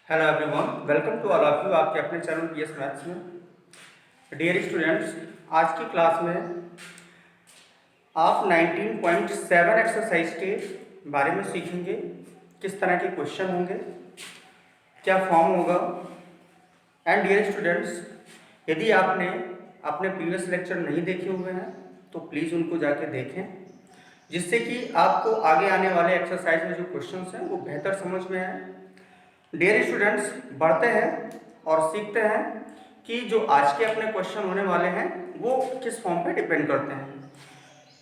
Hello everyone, welcome to all of you आपके अपने channel PS maths में। Dear students, आज की क्लास में आप 19.7 एक्सरसाइज के बारे में सीखेंगे। किस तरह के क्वेश्चन होंगे, क्या फॉर्म होगा। एंड डियर स्टूडेंट्स, यदि आपने अपने प्रीवियस लेक्चर नहीं देखे हुए हैं तो प्लीज़ उनको जाके देखें, जिससे कि आपको आगे आने वाले एक्सरसाइज में जो क्वेश्चंस हैं वो बेहतर समझ में आए। डियर स्टूडेंट्स, बढ़ते हैं और सीखते हैं कि जो आज के अपने क्वेश्चन होने वाले हैं वो किस फॉर्म पे डिपेंड करते हैं।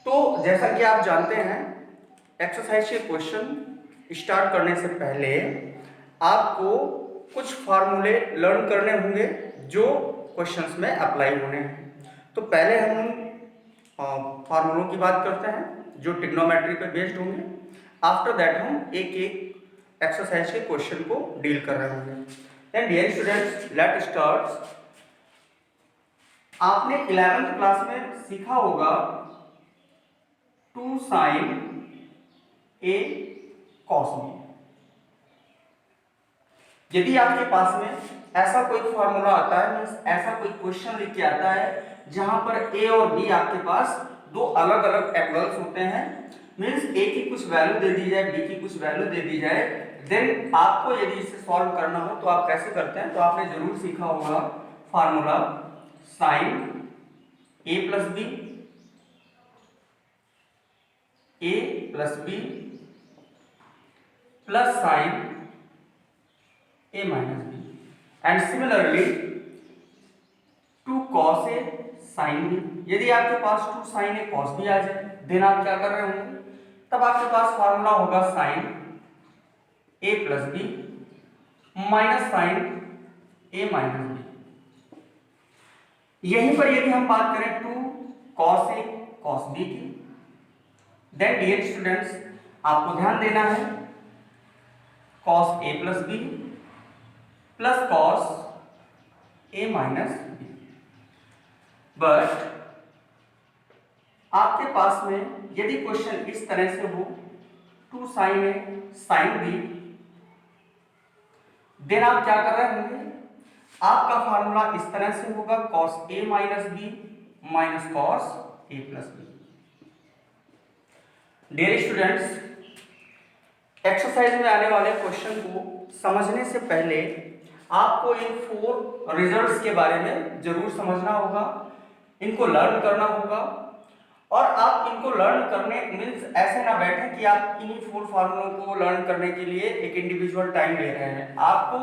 तो जैसा कि आप जानते हैं, एक्सरसाइज के क्वेश्चन स्टार्ट करने से पहले आपको कुछ फार्मूले लर्न करने होंगे जो क्वेश्चंस में अप्लाई होने हैं। तो पहले हम उन फार्मूलों की बात करते हैं जो ट्रिग्नोमेट्री पे बेस्ड होंगे। आफ्टर दैट हम एक एक एक्सरसाइज के क्वेश्चन को डील कर रहे होंगे। Then dear students, let start. आपने 11th क्लास में सीखा होगा 2 sin a cos b। यदि आपके पास में ऐसा कोई फॉर्मूला आता है, मींस ऐसा कोई क्वेश्चन लिख के आता है जहां पर a और b आपके पास दो अलग अलग एंगल्स होते हैं, मींस a की कुछ वैल्यू दे दी जाए, b की कुछ वैल्यू दे दी जाए, देन आपको यदि इसे सॉल्व करना हो तो आप कैसे करते हैं। तो आपने जरूर सीखा होगा formula sin a plus b, a plus b plus sin a minus b, and similarly 2 cos a sin b। यदि आपके पास 2 sin a cos b आ जाए, देन आप क्या कर रहे होंगे, तब आपके पास फॉर्मूला होगा sin a plus b minus sine a minus b। यहीं पर यदि हम बात करें 2 cos a cos b की, देन डियर स्टूडेंट्स आपको ध्यान देना है cos a plus b plus cos a minus b। But आपके पास में यदि क्वेश्चन इस तरह से हो 2 sin a sin b, then आप क्या कर रहे होंगे, आपका फार्मूला इस तरह से होगा cos a minus b minus cos a plus b। Dear students, exercise में आने वाले क्वेश्चन को समझने से पहले आपको इन 4 रिजल्ट्स के बारे में जरूर समझना होगा, इनको लर्न करना होगा। और आप इनको लर्न करने मीन्स ऐसे ना बैठे कि आप इन्हीं 4 फार्मूलों को लर्न करने के लिए एक इंडिविजुअल टाइम ले रहे हैं। आपको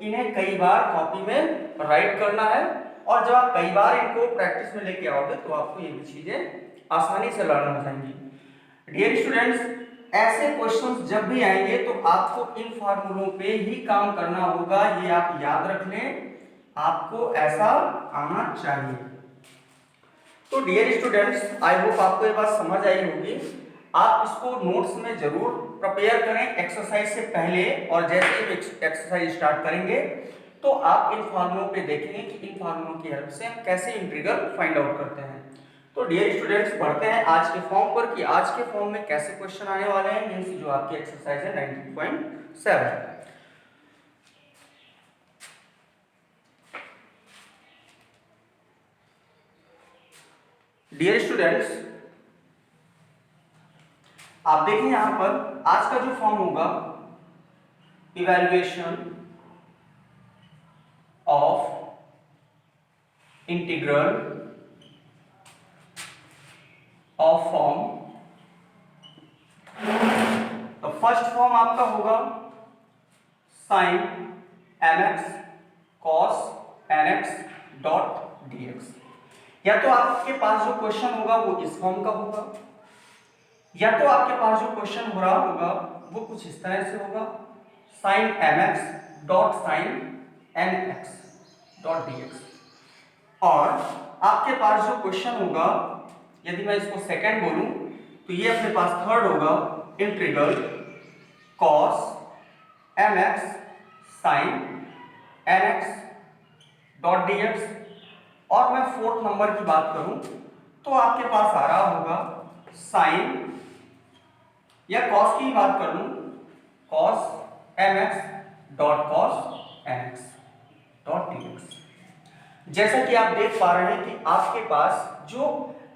इन्हें कई बार कॉपी में राइट करना है, और जब आप कई बार इनको प्रैक्टिस में लेके आओगे तो आपको ये भी चीजें आसानी से लर्न हो जाएंगी। डियर स्टूडेंट्स, ऐसे क्वेश्चंस जब भी आएंगे तो आपको इन फार्मूलों पे ही काम करना होगा, ये आप याद रख लें, आपको ऐसा आना चाहिए। तो डियर स्टूडेंट्स, आई होप आपको ये बात समझ आई होगी। आप इसको नोट्स में जरूर प्रिपेयर करें एक्सरसाइज से पहले, और जैसे ही एक्सरसाइज स्टार्ट करेंगे तो आप इन फार्मूलों पे देखेंगे कि इन फार्मूलों की हेल्प से हम कैसे इंटीग्रल फाइंड आउट करते हैं। तो डियर स्टूडेंट्स, बढ़ते हैं आज के फॉर्म पर कि आज के फॉर्म में कैसे क्वेश्चन आने वाले हैं, मींस जो आपकी एक्सरसाइज है 19.7। डियर स्टूडेंट्स, आप देखें यहां पर आज का जो फॉर्म होगा, evaluation of integral of form. तो फर्स्ट फॉर्म आपका होगा sin mx cos nx dot dx। या तो आपके पास जो क्वेश्चन होगा वो इस फॉर्म का होगा, या तो आपके पास जो क्वेश्चन हो रहा होगा वो कुछ इस तरह से होगा sin mx dot sin nx dot dx। और आपके पास जो क्वेश्चन होगा, यदि मैं इसको सेकंड बोलूं तो ये अपने पास थर्ड होगा integral cos mx sin nx dot dx। और मैं फोर्थ नंबर की बात करूं तो आपके पास आ रहा होगा sin, या cos की बात कर लूं cos mx dot cos nx dot dx। जैसा कि आप देख पा रहे हैं कि आपके पास जो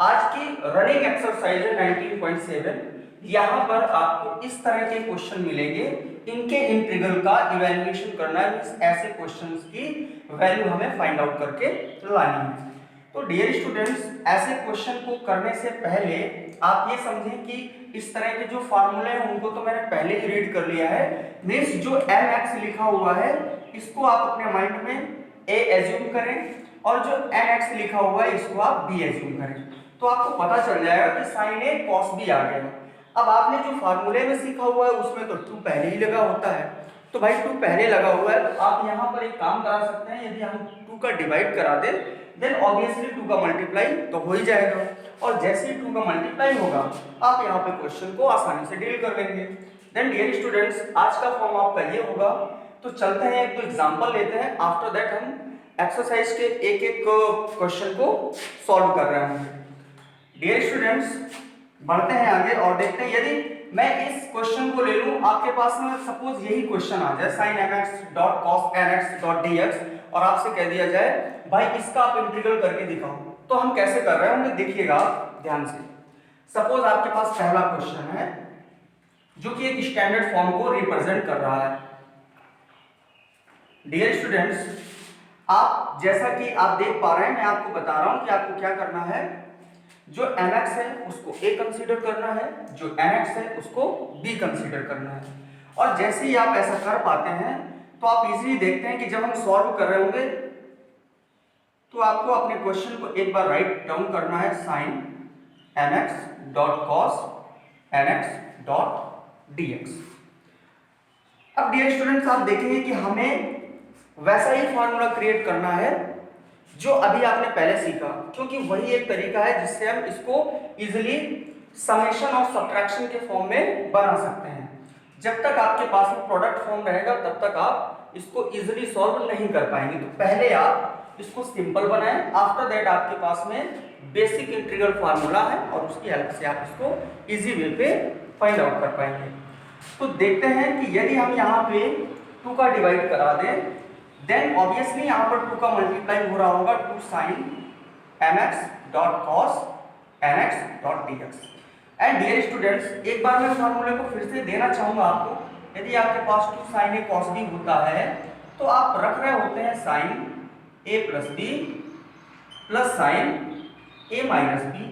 आज की रनिंग एक्सरसाइज है 19.7, यहाँ पर आपको इस तरह के क्वेश्चन मिलेंगे। इनके इंटीग्रल का इवैल्यूएशन करना है, ऐसे क्वेश्चंस की वैल्यू हमें फाइंड आउट करके लानी है। तो डियर स्टूडेंट्स, ऐसे क्वेश्चन को करने से पहले आप ये समझें कि इस तरह के जो फार्मूले हैं उनको तो मैंने पहले ही रीड कर लिया है। मींस जो mx लिखा हुआ है इसको आप अपने माइंड में a एज्यूम करें और जो nx लिखा हुआ है इसको आप b एज्यूम करें, तो आपको पता चल जाएगा कि sin a cos b आ गया। अब आपने जो फार्मूले में सीखा हुआ है उसमें तो 2 पहले ही लगा होता है, तो भाई 2 पहले लगा हुआ है तो आप यहाँ पर एक काम करा सकते हैं। यदि हम 2 का डिवाइड करा दें देन ऑब्वियसली 2 का मल्टीप्लाई तो हो ही जाएगा, और जैसे ही 2 का मल्टीप्लाई होगा आप यहाँ पे क्वेश्चन को आसानी से डील कर लेंगे। देन डियर स्टूडेंट्स, आज का फॉर्म आपका ये होगा। तो चलते हैं एक तो एग्जांपल लेते हैं, आफ्टर दैट हम एक्सरसाइज के एक एक क्वेश्चन को सॉल्व कर रहे हैं। डियर स्टूडेंट्स, बढ़ते हैं आगे और देखते हैं। यदि मैं इस क्वेश्चन को ले लूं, आपके पास में सपोज यही क्वेश्चन आ जाए sin mx dot cos nx dot dx, और आपसे कह दिया जाए भाई इसका आप इंटीग्रल करके दिखाओ, तो हम कैसे कर रहे होंगे देखिएगा ध्यान से। सपोज आपके पास पहला क्वेश्चन है जो कि एक स्टैंडर्ड फॉर्म को रिप्रेजेंट कर रहा है। डियर स्टूडेंट्स, आप जैसा कि आप देख पा रहे हैं, मैं आपको बता रहा हूं कि आपको क्या करना है। जो mx है उसको a कंसीडर करना है, जो nx है उसको b कंसीडर करना है। और जैसे ही आप ऐसा कर पाते हैं तो आप इजीली देखते हैं कि जब हम सॉल्व कर रहे होंगे तो आपको अपने क्वेश्चन को एक बार राइट डाउन करना है, sin mx dot cos nx dot dx। अब डियर स्टूडेंट्स, आप देखेंगे कि हमें वैसा ही फॉर्मूला क्रिएट करना है जो अभी आपने पहले सीखा, क्योंकि वही एक तरीका है जिससे हम इसको इजीली समेशन और सब्ट्रैक्शन के फॉर्म में बना सकते हैं। जब तक आपके पास में प्रोडक्ट फॉर्म रहेगा तब तक आप इसको इजीली सॉल्व नहीं कर पाएंगे। तो पहले आप इसको सिंपल बनाएं, आफ्टर दैट आपके पास में बेसिक इंटीग्रल फार्मूला है और उसकी हेल्प से आप इसको इजी वे पे फाइंड आउट कर पाएंगे। तो देखते हैं कि यदि हम यहाँ पे 2 का डिवाइड करा दें देन ऑब्वियसली यहाँ पर 2 का मल्टीप्लाई हो रहा होगा 2 sin mx dot cos nx dot dx। And dear students, एक बार मैं फॉर्मूले को फिर से देना चाहूंगा आपको। यदि आपके पास 2 sin a cos b होता है तो आप रख रहे होते हैं sin a plus b plus sin a minus b।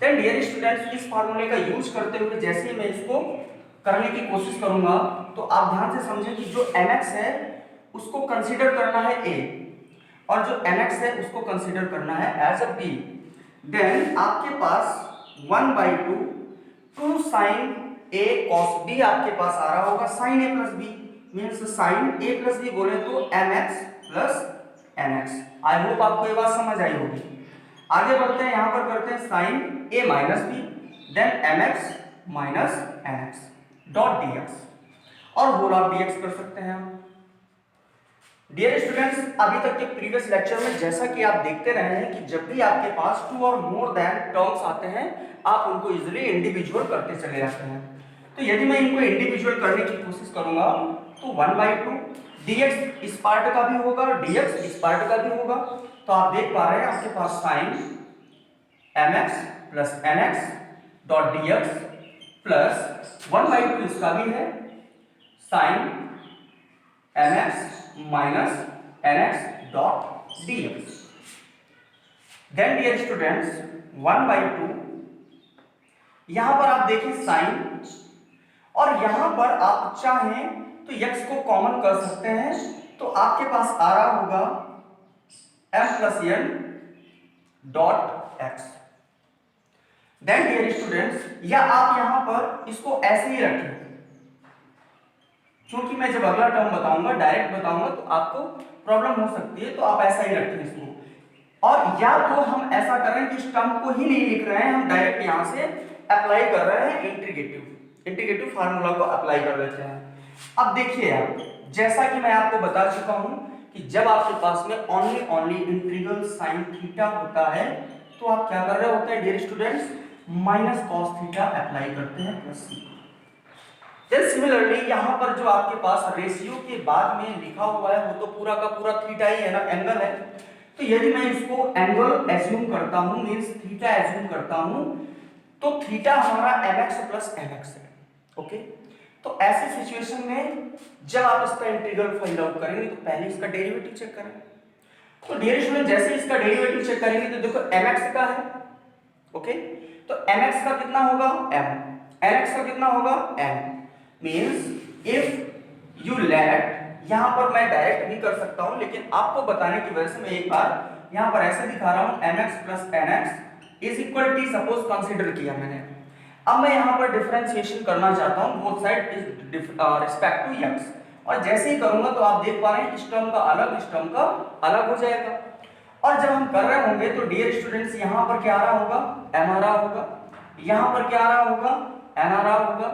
Then dear students, इस फार्मूले का यूज करते हुए जैसे ही मैं इसको करने की कोशिश करूंगा तो आप ध्यान से समझें कि जो mx है उसको कंसीडर करना है a और जो nx है उसको कंसीडर करना है एज अ b। देन आपके पास 1/2 2 sin a cos b आपके पास आ रहा होगा sin a plus b, means sin a plus b बोले तो mx प्लस nx। आई होप आपको ये बात समझ आई होगी। आगे बढ़ते हैं, यहाँ पर करते हैं sin a minus b then mx minus nx dot dx, और होल ऑफ dx कर सकते हैं हम। डियर स्टूडेंट्स, अभी तक के प्रीवियस लेक्चर में जैसा कि आप देखते रहे हैं कि जब भी आपके पास 2 और मोर देन टर्म्स आते हैं आप उनको इजीली इंडिविजुअल करते चले जाते हैं। तो यदि मैं इनको इंडिविजुअल करने की कोशिश करूंगा तो 1/2 dx इस पार्ट का भी होगा और dx इस पार्ट का भी होगा। तो आप देख पा रहे हैं आपके पास sin mx plus nx dot dx plus 1/2 इसका भी है sin mx minus nx dot dx। Then dear students 1/2, यहां पर आप देखिए साइन, और यहां पर आप चाहें तो x को कॉमन कर सकते हैं, तो आपके पास आ रहा होगा m plus n dot x। Then dear students, या आप यहां पर इसको ऐसे ही रखें, क्योंकि मैं जब अगला टर्म बताऊंगा डायरेक्ट बताऊंगा तो आपको प्रॉब्लम हो सकती है, तो आप ऐसा ही रखें इसको। और या तो हम ऐसा करें कि इस टर्म को ही नहीं लिख रहे हैं, हम डायरेक्ट यहां से अप्लाई कर रहे हैं इंटीग्रेटिव फार्मूला को अप्लाई कर देते हैं। अब देखिए आप, जैसा कि मैं आपको बता चुका हूं कि जब आपके पास में ओनली इंटीग्रल sin थीटा होता है तो आप क्या कर रहे होते हैं dear students, minus cos theta apply करते हैं प्लस c। देन सिमिलरली यहाँ पर जो आपके पास रेशियो के बाद में लिखा हुआ है वो तो पूरा का पूरा थीटा ही है ना, एंगल है। तो यदि मैं इसको एंगल एज्यूम करता हूँ, मींस थीटा एज्यूम करता हूँ, तो थीटा हमारा mx प्लस mx है। ओके, तो ऐसी सिचुएशन में जब आप इसका इंटीग्रल फाइंड आउट करेंगे तो पहले इसका डेरिवेटिव चेक करें। तो डियर स्टूडेंट, जैसे इसका डेरिवेटिव चेक करेंगे तो देखो mx का है। ओके, तो mx का कितना होगा m, nx का कितना होगा n, means if you let, यहां पर मैं डायरेक्ट भी कर सकता हूं लेकिन आपको बताने की वजह से मैं एक बार यहां पर ऐसे दिखा रहा हूं, mx plus nx is equal to, suppose consider किया मैंने। अब मैं यहां पर डिफरेंशिएशन करना चाहता हूं both side is respect to x, और जैसे ही करूंगा तो आप देख पा रहे हैं इस टर्म का अलग, इस टर्म का अलग हो जाएगा। और जब हम कर रहे होंगे तो डियर स्टूडेंट्स यहाँ पर क्या आ रहा होगा, m आ रहा होगा, यहाँ पर क्या आ रहा होगा, n आ रहा होगा,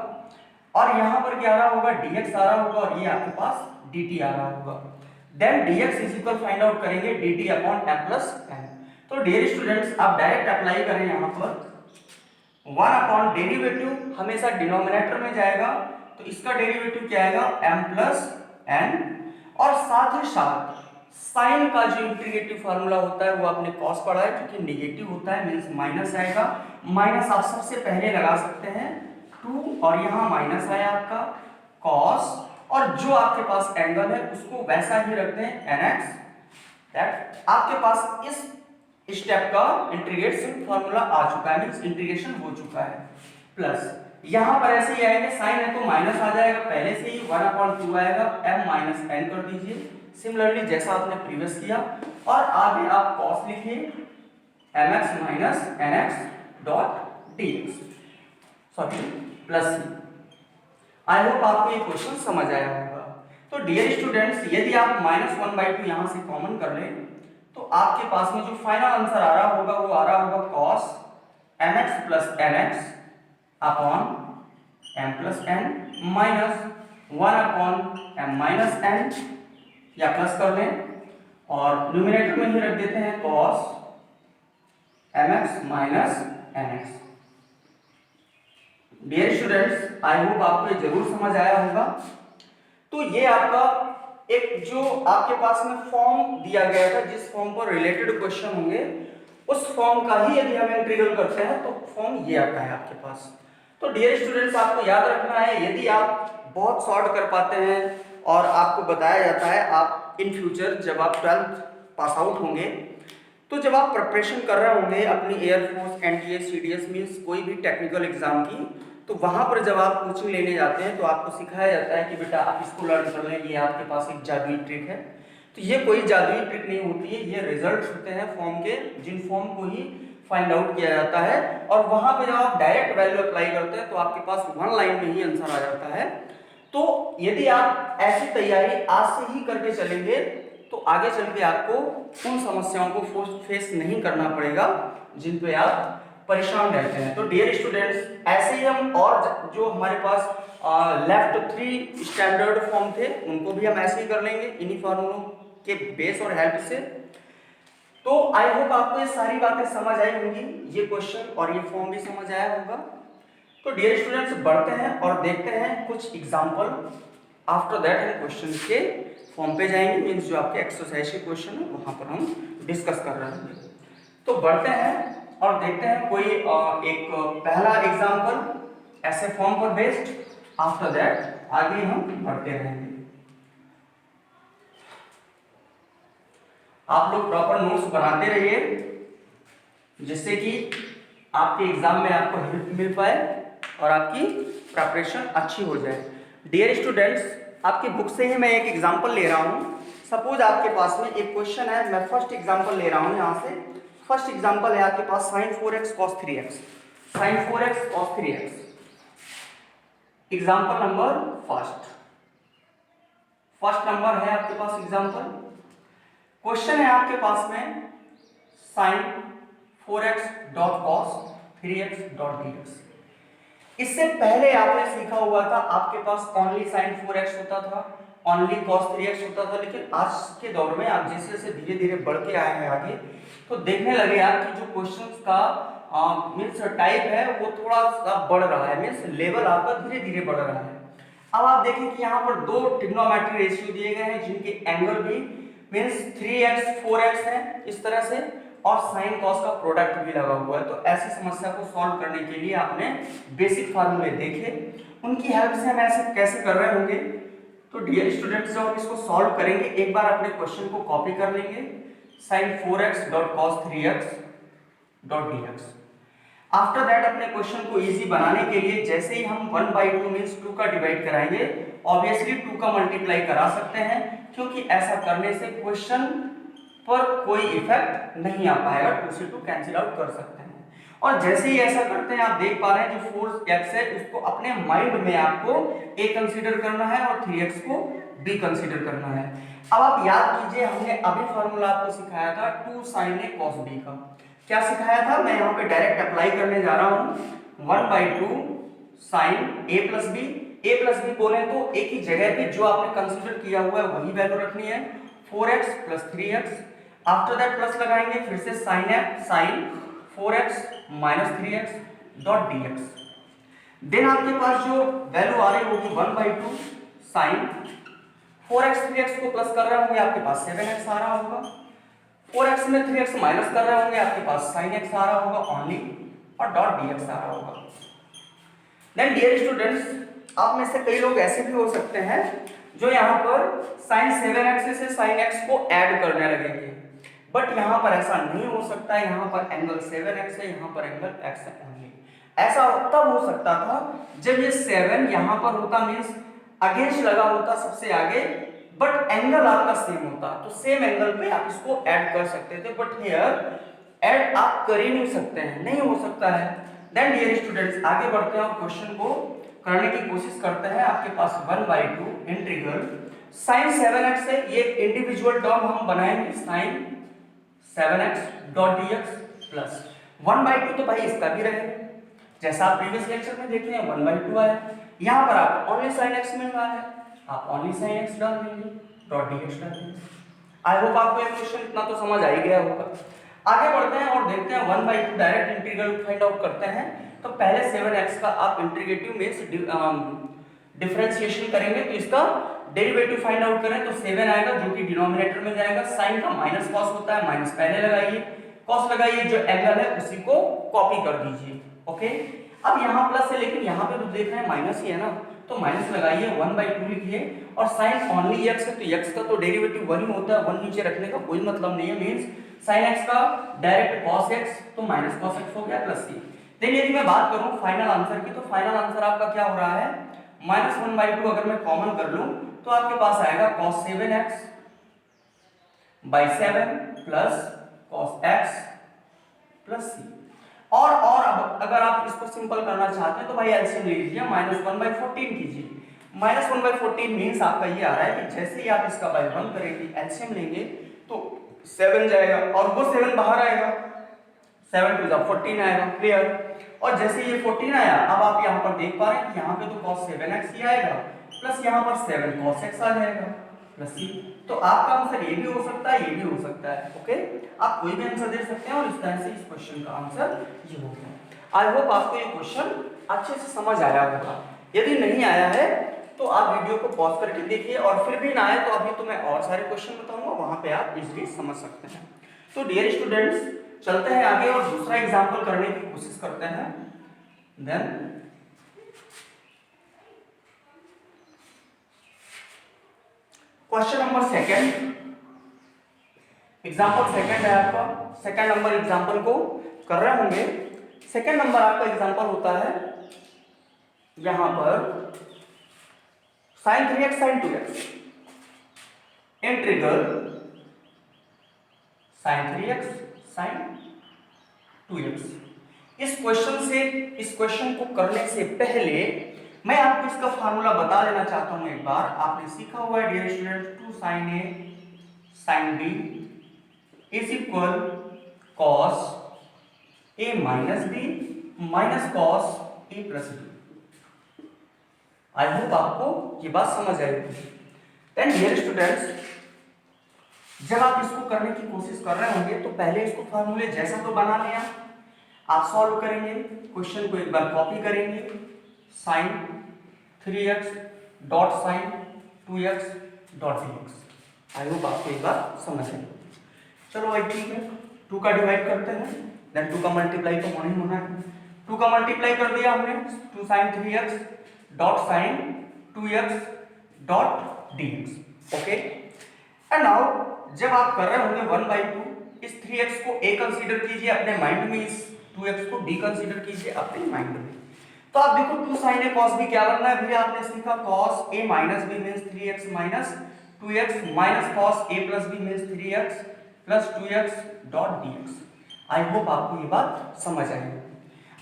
और यहाँ पर क्या आ रहा होगा, dx आ रहा होगा, और ये आपके पास dt आ रहा होगा। Then dx is equal find out करेंगे dt upon m plus n। तो डियर स्टूडेंट्स आप डायरेक्ट अप्लाई करें यहाँ पर 1 अपॉन डेरिवेटिव हमेशा डिनोमिनेटर में जाएगा, तो इसका डेरिवेटिव क्या आएगा m प्लस n, और साथ ही साथ साइन का जो इंटीग्रेटिव फार्मूला होता है वो आपने कॉस पढ़ा है, क्योंकि नेगेटिव होता है मींस माइनस आएगा। माइनस आप सबसे पहले लगा सकते हैं 2, और यहाँ माइनस आया आपका कॉस, और जो आपके पास एंगल है उसको वैसा ही रखते हैं nx, दैट आपके पास इस स्टेप का इंटीग्रेशन फार्मूला आ चुका है, मींस इंटीग्रेशन हो चुका है। प्लस यहाँ पर ऐसे ही आएंगे, साइन है तो माइनस आ जाएगा, पहले से ही 1/2 आएगा, m माइनस n कर दीजिए सिमिलरली जैसा आपने प्रीवियस किया, और आगे आप cos लिखिए mx minus nx dot dx, sorry plus c। आई होप आपको ये क्वेश्चन समझ आया होगा। तो डियर स्टूडेंट्स, यदि आप -1/2 यहाँ से कॉमन कर लें तो आपके पास में जो फाइनल आंसर आ रहा होगा वो आ रहा होगा cos mx plus nx upon m plus n minus 1 upon m minus n, या प्लस कर लें और न्यूमरेटर में ही रख देते हैं cos mx minus nx। Dear students, I hope आपको ये जरूर समझ आया होगा। तो ये आपका एक जो आपके पास में फॉर्म दिया गया था, जिस फॉर्म पर रिलेटेड क्वेश्चन होंगे उस फॉर्म का ही यदि हम इंटीग्रल करते हैं तो फॉर्म ये आता है आपके पास। तो डियर स्टूडेंट्स, आपको याद रखना है, यदि आप बहुत शॉर्ट कर पाते हैं और आपको बताया जाता है, आप इन फ्यूचर जब आप 12th पास आउट होंगे तो जब आप प्रिपरेशन कर रहे होंगे अपनी एयरफोर्स, एनटीएस, सीडीएस मींस कोई भी टेक्निकल एग्जाम की, तो वहां पर जब आप कोचिंग लेने जाते हैं तो आपको सिखाया जाता है कि बेटा आप इसको लर्न कर लें, ये आपके पास एक जादुई ट्रिक है। तो ये कोई जादुई ट्रिक नहीं होती है, ये रिजल्ट्स होते हैं फॉर्म के, जिन फॉर्म को ही फाइंड आउट किया जाता है, और वहां पे जब आप डायरेक्ट वैल्यू अप्लाई करते हैं तो आपके पास 1 लाइन में ही आंसर आ जाता है। तो यदि आप ऐसी तैयारी आज से ही करके चलेंगे तो आगे चल के आपको उन समस्याओं को फेस नहीं करना पड़ेगा जिन पे आप परेशान रहते हैं। तो डियर स्टूडेंट्स, ऐसे ही हम और जो हमारे पास लेफ्ट 3 स्टैंडर्ड फॉर्म थे उनको भी हम ऐसे ही कर लेंगे इन्हीं फॉर्मूलों के बेस और हेल्प से। तो आई होप आपको ये सारी बातें समझ आई होंगी, ये क्वेश्चन और ये फॉर्म भी समझ आया होगा। तो डियर स्टूडेंट्स, बढ़ते हैं और देखते हैं कुछ एग्जांपल। आफ्टर दैट हम क्वेश्चन के फॉर्म पे जाएंगे, मींस जो आपके एक्सरसाइज के क्वेश्चन है वहां पर हम डिस्कस कर रहे हैं। तो बढ़ते हैं और देखते हैं कोई एक पहला एग्जांपल ऐसे फॉर्म पर बेस्ड। आफ्टर दैट आगे हम बढ़ते रहेंगे। आप लोग प्रॉपर नोट्स बनाते रहिए जिससे कि आपके एग्जाम में आपको हेल्प मिल पाए और आपकी प्रिपरेशन अच्छी हो जाए। डियर स्टूडेंट्स, आपकी बुक से ही मैं एक एग्जांपल ले रहा हूं। सपोज आपके पास में एक क्वेश्चन है, मैं फर्स्ट एग्जांपल ले रहा हूं यहां से। फर्स्ट एग्जांपल है आपके पास sin 4x cos 3x, sin 4x cos 3x। Example number first number है आपके पास एग्जांपल। क्वेश्चन है आपके पास में sin 4x dot cos 3x dot dx। इससे पहले आपने सीखा हुआ था आपके पास ओनली sin 4x होता था, ओनली cos 3x होता था, लेकिन आज के दौर में आप जैसे जैसे धीरे धीरे बढ़ के आए हैं आगे, तो देखने लगे आप कि जो क्वेश्चंस का मींस टाइप है वो थोड़ा सा बढ़ रहा है, मींस लेवल आपका धीरे धीरे बढ़ रहा है। अब आप देखें कि यहाँ पर दो ट्रिग्नोमेट्री रेशियो दिए गए हैं जिनके एंगल भी मीन्स 3x 4x है इस तरह से, और साइन कॉस का प्रोडक्ट भी लगा हुआ है। तो ऐसी समस्या को सॉल्व करने के लिए आपने बेसिक फार्मूले देखे, उनकी हेल्प से हम ऐसे कैसे कर रहे होंगे। तो डियर स्टूडेंट्स, जब हम इसको सॉल्व करेंगे एक बार अपने क्वेश्चन को कॉपी कर लेंगे, sin 4x dot cos 3x dot dx। After that अपने क्वेश्चन को इजी बनाने के लिए जैसे ही हम 1/2 मीन्स 2 का डिवाइड कराएंगे, ऑब्वियसली 2 का मल्टीप्लाई करा सकते हैं, क्योंकि ऐसा करने से क्वेश्चन पर कोई इफेक्ट नहीं आ पाएगा, 2 से 2 कैंसिल आउट कर सकते हैं। और जैसे ही ऐसा करते हैं आप देख पा रहे हैं जो 4x है उसको अपने माइंड में आपको a कंसीडर करना है और 3x को b कंसीडर करना है। अब आप याद कीजिए, हमने अभी फॉर्मूला आपको सिखाया था 2 sin a cos b का। क्या सिखाया था, मैं यहाँ पे डायरेक्ट अप्लाई करने जा रहा हूँ। 1/2 sin a प्लस b बोले तो a की जगह पे जो आपने कंसीडर किया हुआ है वही वैल्यू रखनी है, 4x plus 3x। After that plus लगाएंगे, फिर से sin 4x minus 3x dot dx। Then आपके पास जो वैल्यू आ रही होगी 1/2 sin 4x 3x को प्लस कर रहे होंगे आपके पास 7x आ रहा होगा, 4x में 3x माइनस कर रहे होंगे आपके पास sin x आ रहा होगा ओनली, और डॉट dx आ रहा होगा। देन डियर स्टूडेंट्स, आप में से कई लोग ऐसे भी हो सकते हैं जो यहाँ पर sin 7x से sin x को ऐड करने लगेंगे, बट यहाँ पर ऐसा नहीं हो सकता है। यहाँ पर एंगल 7x है, यहाँ पर एंगल x है ओनली। ऐसा तब हो सकता था जब ये 7 यहाँ पर होता, मीन्स अगेंस्ट लगा होता सबसे आगे, बट एंगल आपका सेम होता, तो सेम एंगल पे आप इसको ऐड कर सकते थे, बट हियर ऐड आप कर ही नहीं सकते हैं, नहीं हो सकता है। देन डियर स्टूडेंट्स, आगे बढ़ते हैं और क्वेश्चन को करने की कोशिश करते हैं। आपके पास 1/2 इंटीग्रल sin 7x है, ये इंडिविजुअल टर्म हम बनाएंगे sin 7x dot dx plus 1/2, तो भाई इसका भी रहेगा जैसा आप प्रीवियस लेक्चर में देखे हैं 1/2 आया। यहाँ पर आप ओनली sin x मिल रहा है, आप ओनली sin x डाल देंगे, डॉट dx डाल देंगे। आई होप आपको ये क्वेश्चन इतना तो समझ आ ही गया होगा। आगे बढ़ते हैं और देखते हैं 1/2 डायरेक्ट इंटीग्रल फाइंड आउट करते हैं। तो पहले 7x का आप इंटीग्रेटिव मींस डिफरेंशिएशन करेंगे, तो इसका डेरिवेटिव फाइंड आउट करें तो 7 आएगा जो कि डिनोमिनेटर में जाएगा। साइन का माइनस कॉस होता है, माइनस पहले लगाइए, कॉस लगाइए, जो एंगल है उसी को कॉपी कर दीजिए। ओके, अब यहाँ प्लस है लेकिन यहाँ पे तो देख रहे हैं माइनस ही है ना, तो माइनस लगाइए, 1/2 लिखिए, और साइन ओनली x है तो x का तो डेरिवेटिव 1 ही होता है, 1 नीचे रखने का कोई मतलब नहीं है। मींस साइन x का डायरेक्ट cos x, तो माइनस cos x हो गया प्लस c। देन यदि मैं बात करूं फाइनल आंसर की, तो फाइनल आंसर आपका क्या हो रहा है, -1/2 अगर मैं कॉमन कर लूं तो आपके पास आएगा cos 7x by 7 plus cos x plus c। और अब अगर आप इसको सिंपल करना चाहते हैं तो भाई एलसीएम ले लीजिए, -1/14 कीजिए। -1/14 मींस आपका ये आ रहा है कि जैसे ही आप इसका बाय 1 करेंगे, एलसीएम लेंगे तो 7 जाएगा और वो 7 बाहर आएगा, 7 टू 14 आएगा, क्लियर। और जैसे ये 14 आया, अब आप यहाँ पर देख पा रहे हैं कि यहाँ पे तो cos 7x ही आएगा, प्लस यहाँ पर 7 cos x आ जाएगा प्लस c। तो आपका आंसर ये भी हो सकता है, ये भी हो सकता है। ओके, आप कोई भी आंसर दे सकते हैं और इस तरह से इस क्वेश्चन का आंसर ये हो गया। आई होप आपको ये क्वेश्चन अच्छे से समझ आया होगा। यदि नहीं आया है तो आप वीडियो को पॉज करके देखिए, और फिर भी ना आए तो अभी तो मैं और सारे क्वेश्चन बताऊंगा, वहां पे आप इजीली समझ सकते हैं। तो डियर स्टूडेंट्स, चलते हैं आगे और दूसरा एग्जांपल करने की कोशिश करते हैं। Then question number second, example second है आपका। सेकंड नंबर एग्जांपल को कर रहे होंगे। सेकंड नंबर आपका एग्जांपल होता है यहां पर sin 3x sin 2x integral sin 3x sin 2x। इस क्वेश्चन को करने से पहले मैं आपको इसका फार्मूला बता देना चाहता हूं एक बार। आपने सीखा हुआ है dear student, 2 sin a sin b is equal cos a minus b minus cos a plus b। I hope आपको ये बात समझ आएगी। देन डियर स्टूडेंट्स, जब आप इसको करने की कोशिश कर रहे होंगे तो पहले इसको फार्मूले जैसा तो बना लिया, आप सॉल्व करेंगे, क्वेश्चन को एक बार कॉपी करेंगे, sin 3x dot sine 2x dot dx। I hope आपको एक बात समझ आई। चलो भाई ठीक है, 2 का डिवाइड करते हैं, देन 2 का मल्टीप्लाई तो होना ही होना है। 2 का मल्टीप्लाई कर दिया हमने, 2 sine 3x dot sine 2x dot dx। Okay, and now जब आप कर रहे होंगे 1/2, इस 3x को a कंसीडर कीजिए अपने माइंड में, इस 2x को b कंसीडर कीजिए अपने माइंड में। तो आप देखो 2 sin a cos b क्या बनना है भैया, आपने सीखा cos a minus b means 3x minus 2x minus cos a plus b means 3x plus 2x dot dx। I hope आपको ये बात समझ आई।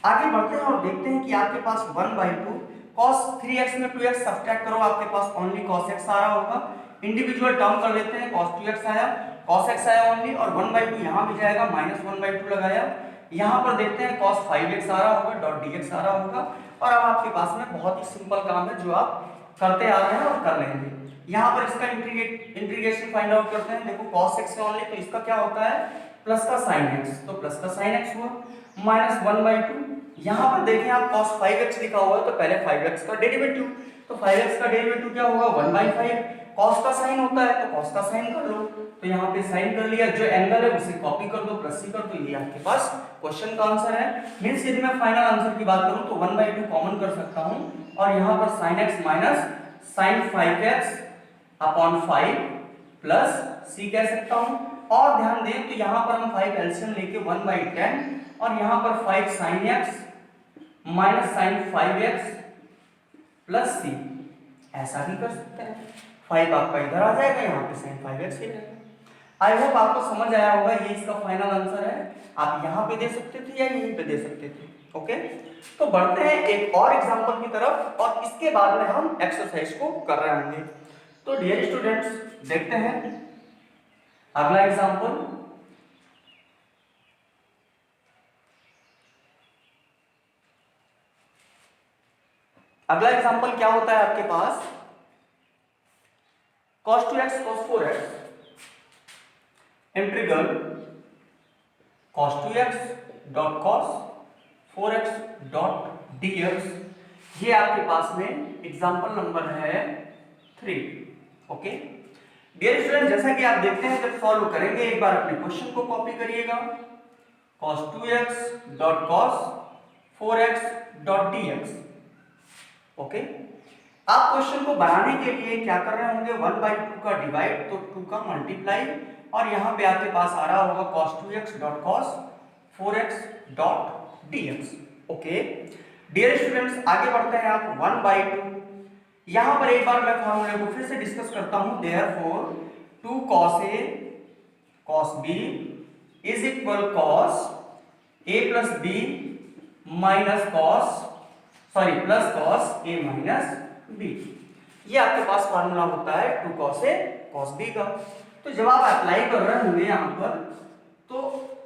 आगे बढ़ते हैं और देखते हैं कि आपके पास 1/2 cos 3x में 2x सब्ट्रैक्ट करो, आपके पास ओनली cos x आ रहा होगा। इंडिविजुअल टर्म कर लेते हैं, cos 2x आया, cos x आया ओनली, और 1/2 यहाँ भी जाएगा, -1/2 लगाया। यहाँ पर देखते हैं cos 5x आ रहा होगा, डॉट dx आ रहा होगा। और अब आपके पास में बहुत ही सिंपल काम है जो आप करते आ रहे हैं और कर लेंगे। यहाँ पर इसका इंटीग्रेशन फाइंड आउट करते हैं। देखो cos x है ओनली, तो इसका क्या होता है प्लस का sin x, तो प्लस का sin x हुआ, -1/2। यहाँ पर देखें आप cos 5x लिखा हुआ है, तो पहले 5x का डेरिवेटिव, तो 5x का डेरिवेटिव क्या होगा 1/5। cos का साइन होता है तो cos का साइन कर लो, तो यहाँ पे साइन कर लिया, जो एंगल है उसे कॉपी कर दो, प्लस सी कर दो, ये आपके पास क्वेश्चन का आंसर है। मींस यदि मैं फाइनल आंसर की बात करूं तो 1/2 कॉमन कर सकता हूं, और यहाँ पर sin x minus sin 5x upon 5 plus c कह सकता हूं। और ध्यान दें तो यहाँ पर हम 5 एलसीएम लेके 1/10, और यहाँ पर 5 sin x minus sin 5x plus c, ऐसा भी कर सकते हैं। 5 आपका इधर आ जाएगा, यहाँ पे sin 5x ही रहेगा। आई होप आपको समझ आया होगा, ये इसका फाइनल आंसर है। आप यहाँ पे दे सकते थे या यहीं पे दे सकते थे। ओके, तो बढ़ते हैं एक और एग्जांपल की तरफ, और इसके बाद में हम एक्सरसाइज को कर रहे होंगे। तो डियर स्टूडेंट्स देखते हैं अगला एग्जांपल। अगला एग्जांपल क्या होता है आपके पास, cos 2x cos 4x integral cos 2x dot cos 4x dot dx। ये आपके पास में एग्जांपल नंबर है 3। ओके डियर स्टूडेंट, जैसा कि आप देखते हैं जब सॉल्व करेंगे एक बार अपने क्वेश्चन को कॉपी करिएगा, cos 2x dot cos 4x dot dx। Okay, आप क्वेश्चन को बनाने के लिए क्या कर रहे होंगे, 1/2 का डिवाइड तो 2 का मल्टीप्लाई, और यहाँ पे आपके पास आ रहा होगा cos 2x dot cos 4x dot dx। Okay dear students, आगे बढ़ते हैं आप 1/2। यहाँ पर एक बार मैं फॉर्मूले को फिर से डिस्कस करता हूँ, therefore 2 cos a cos b is equal cos a plus b minus cos plus cos a minus b। ये आपके पास फार्मूला होता है 2 cos a cos b का। तो जब आप अप्लाई कर रहे होंगे यहाँ पर, तो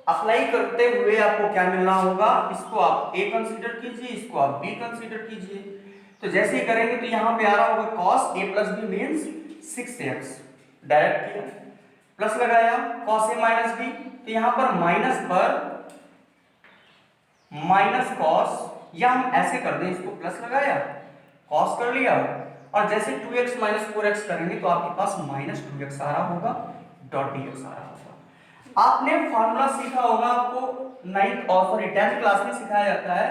अप्लाई करते हुए आपको क्या मिलना होगा, इसको आप a कंसीडर कीजिए, इसको आप b कंसीडर कीजिए। तो जैसे ही करेंगे तो यहाँ पे आ रहा होगा cos a plus b means 6x, direct किया, प्लस लगाया cos a माइनस b, तो यहाँ पर माइनस पर माइनस cos, या हम ऐसे कर दें, इसको प्लस लगाया cos कर लिया, और जैसे 2x माइनस 4x करेंगे तो आपके पास माइनस 2x आ रहा होगा, डॉट dx आ रहा होगा। आपने फॉर्मूला सीखा होगा, आपको 9th और सॉरी 10th क्लास में सिखाया जाता है,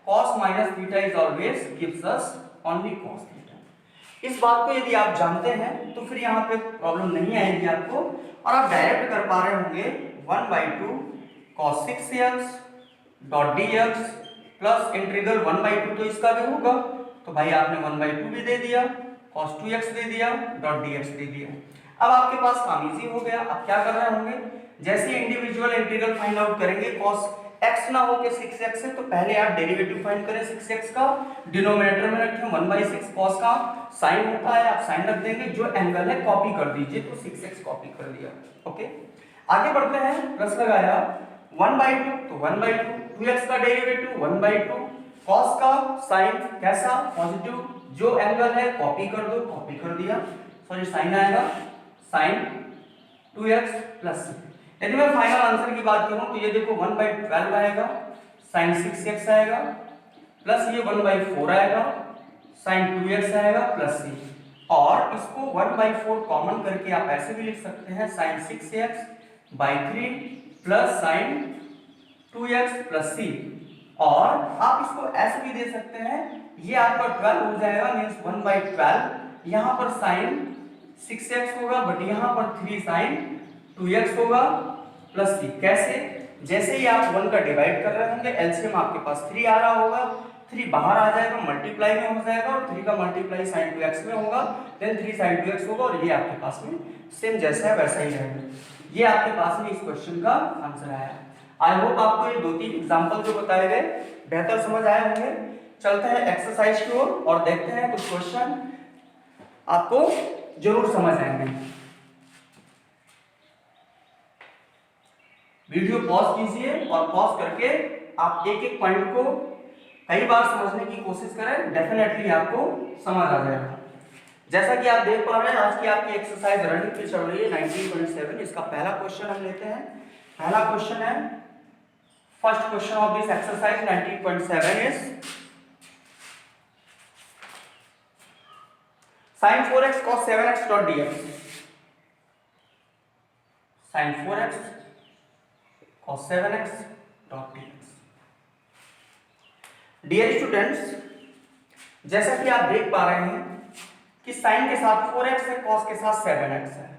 cos minus theta is always gives us only cos theta. इस बात को यदि आप जानते हैं तो फिर यहाँ पे प्रॉब्लम नहीं आएगी आपको, और आप डायरेक्ट कर पा रहे होंगे 1/2 cos 6x dot dx plus integral 1/2, तो इसका भी होगा, तो भाई आपने 1/2 भी दे दिया, cos 2x दे दिया, डॉट dx दे दिया। अब आपके पास काम इजी हो गया। अब क्या कर रहे होंगे, जैसे इंडिविजुअल इंटीग्रल फाइंड आउट करेंगे, cos x ना हो के 6x है, तो पहले आप डेरिवेटिव फाइंड करें 6x का, डिनोमिनेटर में रखें 1/6, cos का साइन होता है, आप साइन रख देंगे, जो एंगल है कॉपी कर दीजिए, तो 6x कॉपी कर दिया। ओके, आगे बढ़ते हैं, प्लस लगाया 1/2 तो 1/2, 2x का डेरिवेटिव 1/2, cos का साइन कैसा पॉजिटिव, जो एंगल है कॉपी कर दो, कॉपी कर दिया, सॉरी साइन आएगा sin 2x प्लस। यदि मैं फाइनल आंसर की बात करूं तो ये देखो 1/12 आएगा, sin 6x आएगा, प्लस ये 1/4 आएगा, साइन 2x आएगा प्लस c, और इसको 1/4 कॉमन करके आप ऐसे भी लिख सकते हैं sine 6x/3 plus sine 2x plus c, और आप इसको ऐसे भी दे सकते हैं, ये आपका 12 हो जाएगा, मीन्स 1/12, यहाँ पर साइन 6x होगा बट यहाँ पर 3 साइन 2x होगा प्लस c। कैसे? जैसे ही आप 1 का डिवाइड कर रहे होंगे, एलसीएम आपके पास 3 आ रहा होगा, 3 बाहर आ जाएगा, मल्टीप्लाई में हो जाएगा, और 3 का मल्टीप्लाई साइन 2x में होगा, देन 3 साइन 2x होगा, और ये आपके पास में सेम जैसा है वैसा ही रहेगा। ये आपके पास में इस क्वेश्चन का आंसर आया। आई होप आपको ये 2-3 एग्जांपल जो बताए गए बेहतर समझ आए होंगे। चलते हैं एक्सरसाइज की ओर और देखते हैं कुछ क्वेश्चन आपको जरूर समझ आएंगे। वीडियो पॉज कीजिए और पॉज करके आप एक एक पॉइंट को कई बार समझने की कोशिश करें, डेफिनेटली आपको समझ आ जाएगा। जैसा कि आप देख पा रहे हैं, आज की आपकी एक्सरसाइज रनिंग पे चल रही है 19.7। इसका पहला क्वेश्चन हम लेते हैं। पहला क्वेश्चन है, first question of this exercise 19.7 is sin 4x cos 7x dot dx। sin 4x cos 7x dot dx। Dear students, जैसा कि आप देख पा रहे हैं कि sin के साथ 4x है, cos के साथ 7x है।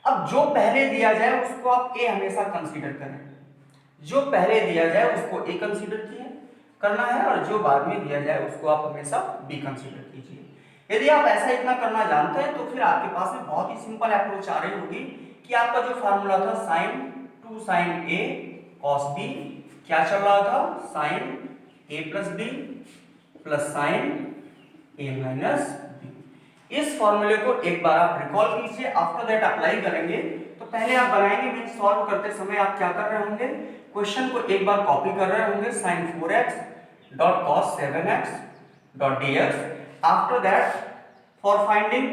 अब जो पहले दिया जाए उसको आप a हमेशा कंसीडर करें, जो पहले दिया जाए उसको a कंसीडर किए करना है, और जो बाद में दिया जाए उसको आप हमेशा b कंसीडर कीजिए। यदि आप ऐसा इतना करना जानते हैं तो फिर आपके पास में बहुत ही सिंपल अप्रोच आ रही होगी कि आपका जो फार्मूला था sin 2 sin a cos b, क्या चल रहा था, sin a plus b plus sin a minus b। इस फॉर्मूले को एक बार आप रिकॉल कीजिए, आफ्टर दैट अप्लाई करेंगे। तो पहले आप बनाएंगे, मीन सॉल्व करते समय आप क्या कर रहे होंगे, क्वेश्चन को एक बार कॉपी कर रहे होंगे, sin 4x dot cos 7x dot dx। After that, for finding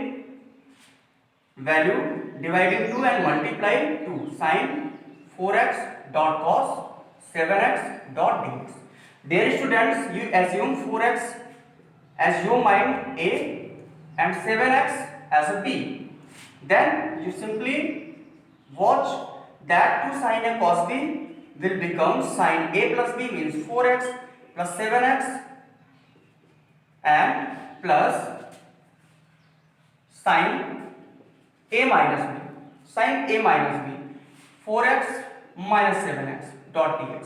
value, dividing 2 and multiply 2 sin 4x dot cos 7x dot dx। Dear students, you assume 4x as your mind a and 7x as a b. Then you simply watch that 2 sin a cos b will become sin a plus b, means 4x plus 7x and plus sin a minus b, sin a minus b 4x minus 7x dot dx।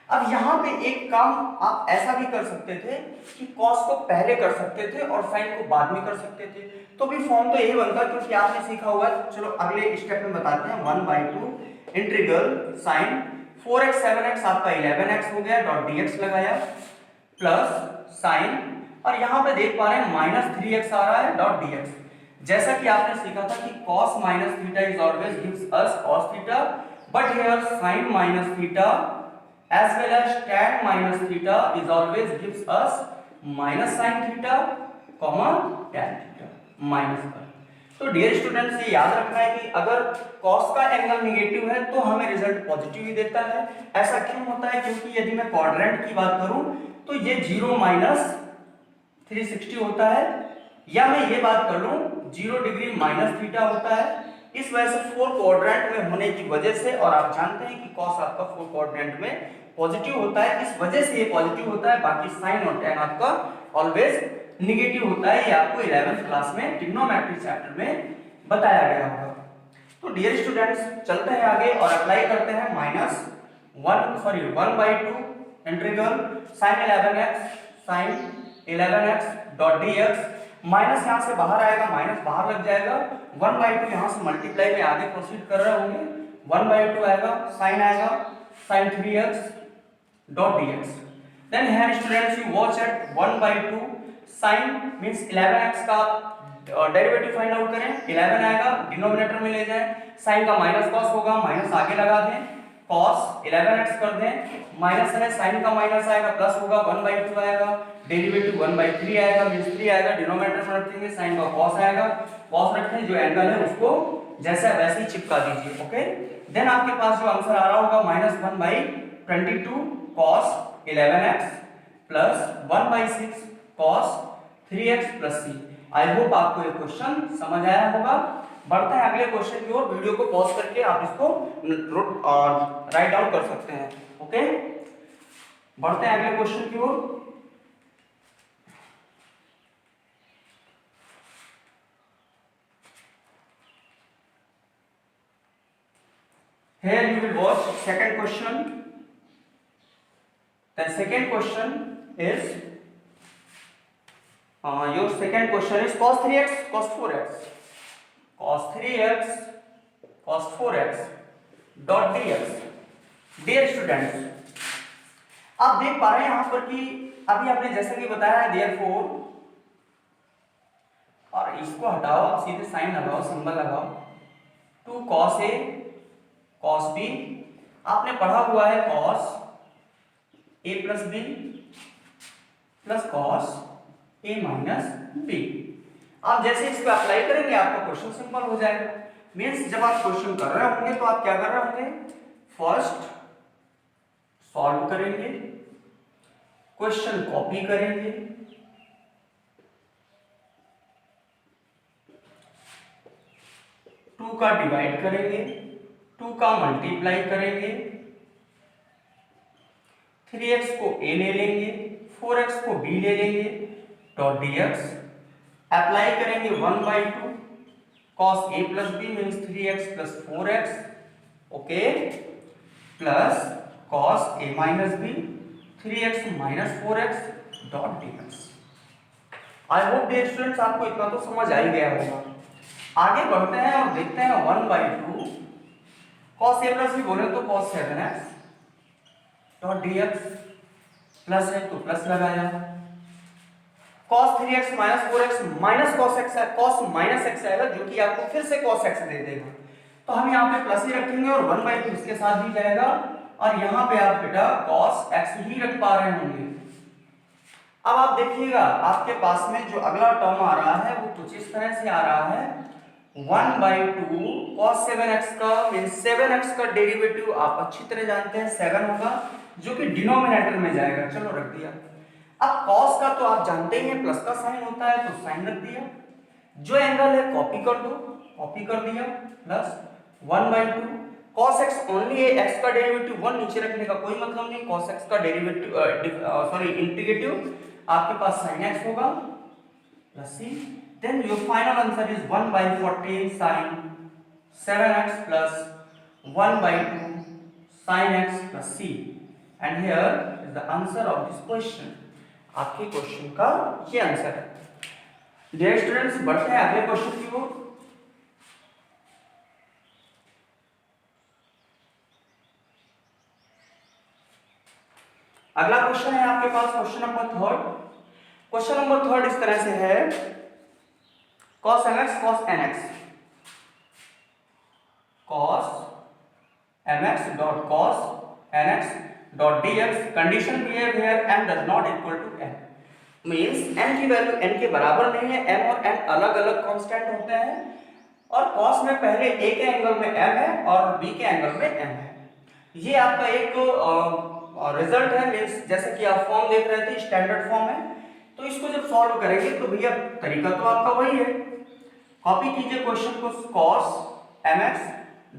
अब यहाँ पे एक काम आप ऐसा भी कर सकते थे कि cos को पहले कर सकते थे और sin को बाद में कर सकते थे, तो भी फॉर्म तो यही बनता, क्योंकि आपने सीखा हुआ है। चलो अगले स्टेप में बताते हैं। 1/2 इंटीग्रल sin 4x 7x आपका 11x हो गया, डॉट dx लगाया, प्लस sin, और यहाँ पे देख पा रहे हैं माइनस 3x आ रहा है, डॉट dx। जैसा कि आपने सीखा था कि cos minus theta is always gives us cos theta, but here sin minus theta as well as tan minus theta is always gives us minus sin theta, tan theta minus पर। तो dear students, ये याद रखना है कि अगर cos का angle negative है तो हमें रिजल्ट पॉजिटिव ही देता है। ऐसा क्यों होता है? क्योंकि यदि मैं क्वाड्रेंट की बात करूं तो ये 0 माइनस 360 होता है, या मैं ये बात कर लूं 0 डिग्री माइनस थीटा होता है। इस वजह से 4 क्वाड्रेंट में होने की वजह से, और आप जानते हैं कि cos आपका 4 क्वाड्रेंट में पॉजिटिव होता है, इस वजह से ये पॉजिटिव होता है। बाकी sin और tan आपका ऑलवेज निगेटिव होता है। ये आपको 11th क्लास में ट्रिग्नोमेट्री चैप्टर में बताया गया होगा। तो डियर स्टूडेंट्स, चलते हैं आगे और अप्लाई करते हैं। 1/2 integral sin 11x dot dx। Minus यहाँ से बाहर आएगा, माइनस बाहर लग जाएगा। 1/2 यहाँ से मल्टीप्लाई में आगे प्रोसीड कर रहे होंगे। 1/2 आएगा, साइन आएगा sin 3x dot dx। Then here students you watch at 1/2 sin means 11x का डेरिवेटिव फाइंड आउट करें। 11 आएगा, डिनोमिनेटर में ले जाएं, sin का माइनस cos होगा, माइनस आगे लगा दें, cos 11x कर दें, माइनस है, sin का माइनस आएगा, प्लस होगा, 1/2 आएगा, डेरिवेटिव 1/3 आएगा, मींस 3 आएगा, डिनोमिनेटर में रखेंगे, sin का cos आएगा, cos रखें, जो एंगल है उसको जैसा वैसे ही चिपका दीजिए। ओके, देन आपके पास जो आंसर आ रहा होगा -1/22 cos 11x plus 1/6 cos 3x plus c. I hope आपको ये क्वेश्चन समझ आया होगा। बढ़ते हैं अगले क्वेश्चन की ओर। वीडियो को पॉज करके आप इसको राइट डाउन कर सकते हैं। ओके, बढ़ते हैं अगले क्वेश्चन की ओर। Here you will watch second question. The second question is your second question is cos 3x cos 4x cos 3x cos 4x dot dx. Dear students, आप देख पा रहे हैं यहाँ पर कि अभी आपने जैसा कि बताया है therefore, और इसको हटाओ, आप सीधे साइन लगाओ, सिंबल लगाओ, 2 cos a cos b। आपने पढ़ा हुआ है cos a plus b plus cos a minus b। आप जैसे इस पे अप्लाई करेंगे आपका क्वेश्चन सिंपल हो जाएगा। मींस जब आप क्वेश्चन कर रहे होंगे तो आप क्या कर रहे होंगे, फर्स्ट सॉल्व करेंगे, क्वेश्चन कॉपी करेंगे, टू का डिवाइड करेंगे, 2 का मल्टीप्लाई करेंगे, 3x को a ले लेंगे, 4x को b ले लेंगे, डॉट dx अप्लाई करेंगे 1/2 cos a plus b means 3x plus 4x, okay, plus cos a minus b 3x minus 4x dot dx। I hope dear students आपको इतना तो समझ आ ही गया होगा। आगे बढ़ते हैं और देखते हैं 1/2 cos a प्लस b बोले तो cos 7x dot dx, plus है तो प्लस लगाया, cos 3x minus 4x minus cos minus x आएगा जो कि आपको फिर से cos x दे देगा। तो हम यहाँ पे प्लस ही रखेंगे और 1/2 इसके साथ भी जाएगा और यहाँ पे आप बेटा cos x ही रख पा रहे होंगे। अब आप देखिएगा आपके पास में जो अगला टर्म आ रहा है वो कुछ इस तरह से आ रहा है, 1/2 cos 7x का मींस 7x का डेरिवेटिव आप अच्छी तरह जानते हैं 7 होगा जो कि डिनोमिनेटर में जाएगा। चलो रख दिया। अब cos का तो आप जानते ही हैं प्लस का साइन होता है तो साइन रख दिया, जो एंगल है कॉपी कर दो, कॉपी कर दिया, प्लस 1/2 cos x ओनली है, x का डेरिवेटिव 1 नीचे रखने का कोई मतलब नहीं, cos x का डेरिवेटिव सॉरी इंटीग्रेटिव आपके पास sin x होगा plus c, then your final answer is 1/14 sin 7x plus 1/2 sin x plus c, and here is the answer of this question। आपके क्वेश्चन का ये आंसर है। Dear students बढ़ते हैं अगले क्वेश्चन की ओर। अगला क्वेश्चन है आपके पास क्वेश्चन नंबर 3। क्वेश्चन नंबर 3 इस तरह से है, cos mx cos nx cos mx dot cos nx dot dx condition भी है where m does not equal to n, means n की वैल्यू n के बराबर नहीं है, m और n अलग अलग कांस्टेंट होते हैं और cos में पहले a के एंगल में m है और b के एंगल में m है। ये आपका एक रिजल्ट है, मींस जैसे कि आप फॉर्म देख रहे थे स्टैंडर्ड फॉर्म है, तो इसको जब सॉल्व करेंगे तो भैया तरीका तो आपका वही है, कॉपी कीजिए क्वेश्चन को, cos mx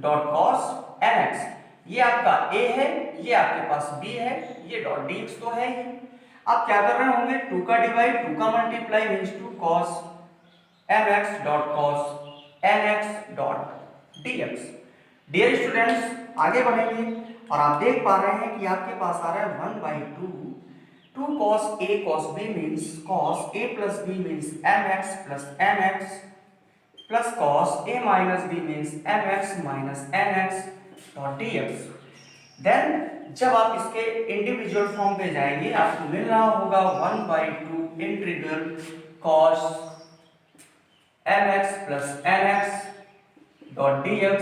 dot cos nx, ये आपका a है, ये आपके पास b है, ये डॉट dx तो है ही। आप क्या कर रहे होंगे, 2 का डिवाइड 2 का multiply means 2 cos mx dot cos nx dot dx। Dear students आगे बढ़ेंगे और आप देख पा रहे हैं कि आपके पास आ रहा है 1/2 2 cos a cos b means cos a plus b means mx plus nx plus cos a minus b means mx minus nx dot dx। Then जब आप इसके इंडिविजुअल फॉर्म पे जाएंगे आपको मिल रहा होगा 1/2 integral cos mx plus nx dot dx।